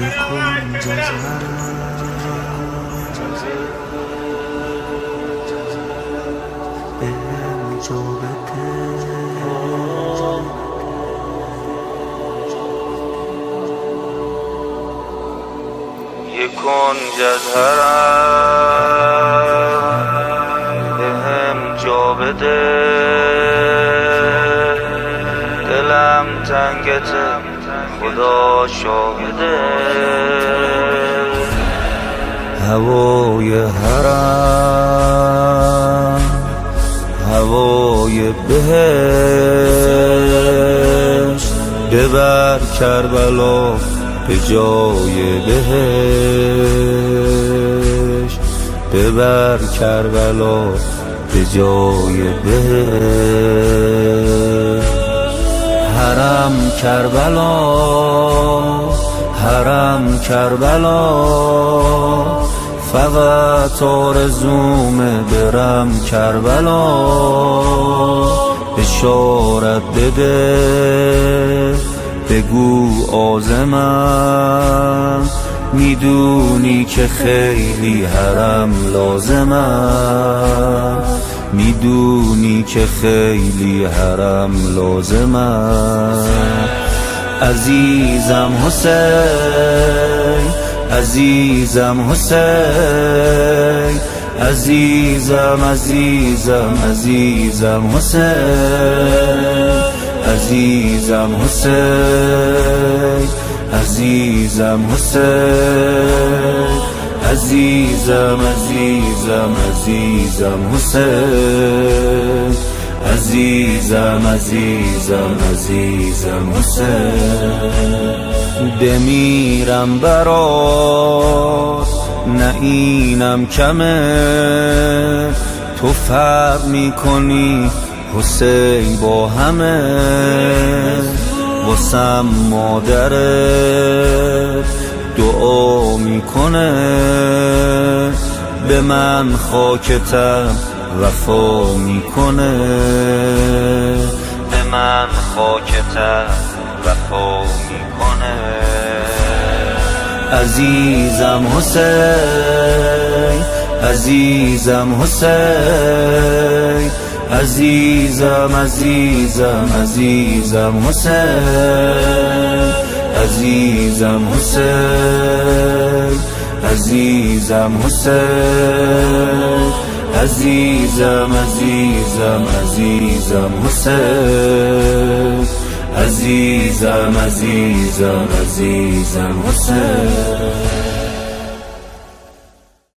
بکن جزرم بهم جا بده یکن جزهرم بهم جا بده دلم تنگته خدا شاهده هوای حرم هوای بهشت ببر کربلا به جای بهشت ببر کربلا به جای بهشت حرم کربلا حرم کربلا فقط آرزومه برم کربلا بشارت بده بگو عازمم میدونی که خیلی حرم لازمم میدونی که خیلی حرم لازمم عزیزم حسین عزیزم حسین عزیزم عزیزم عزیزم حسین عزیزم حسین عزیزم حسین عزیزم عزیزم عزیزم حسین عزیزم عزیزم عزیزم حسین بمیرم برات نه اینم کمه تو فرق میکنی حسین با همه واسم مادرت دعا میکنه به من خاکتم وفا میکنه به من خاکتم وفا میکنه عزیزم حسین عزیزم حسین عزیزم عزیزم عزیزم حسین عزیزم حسین عزیزم حسین عزیزم عزیزم عزیزم حسین عزیزم عزیزم عزیزم حسین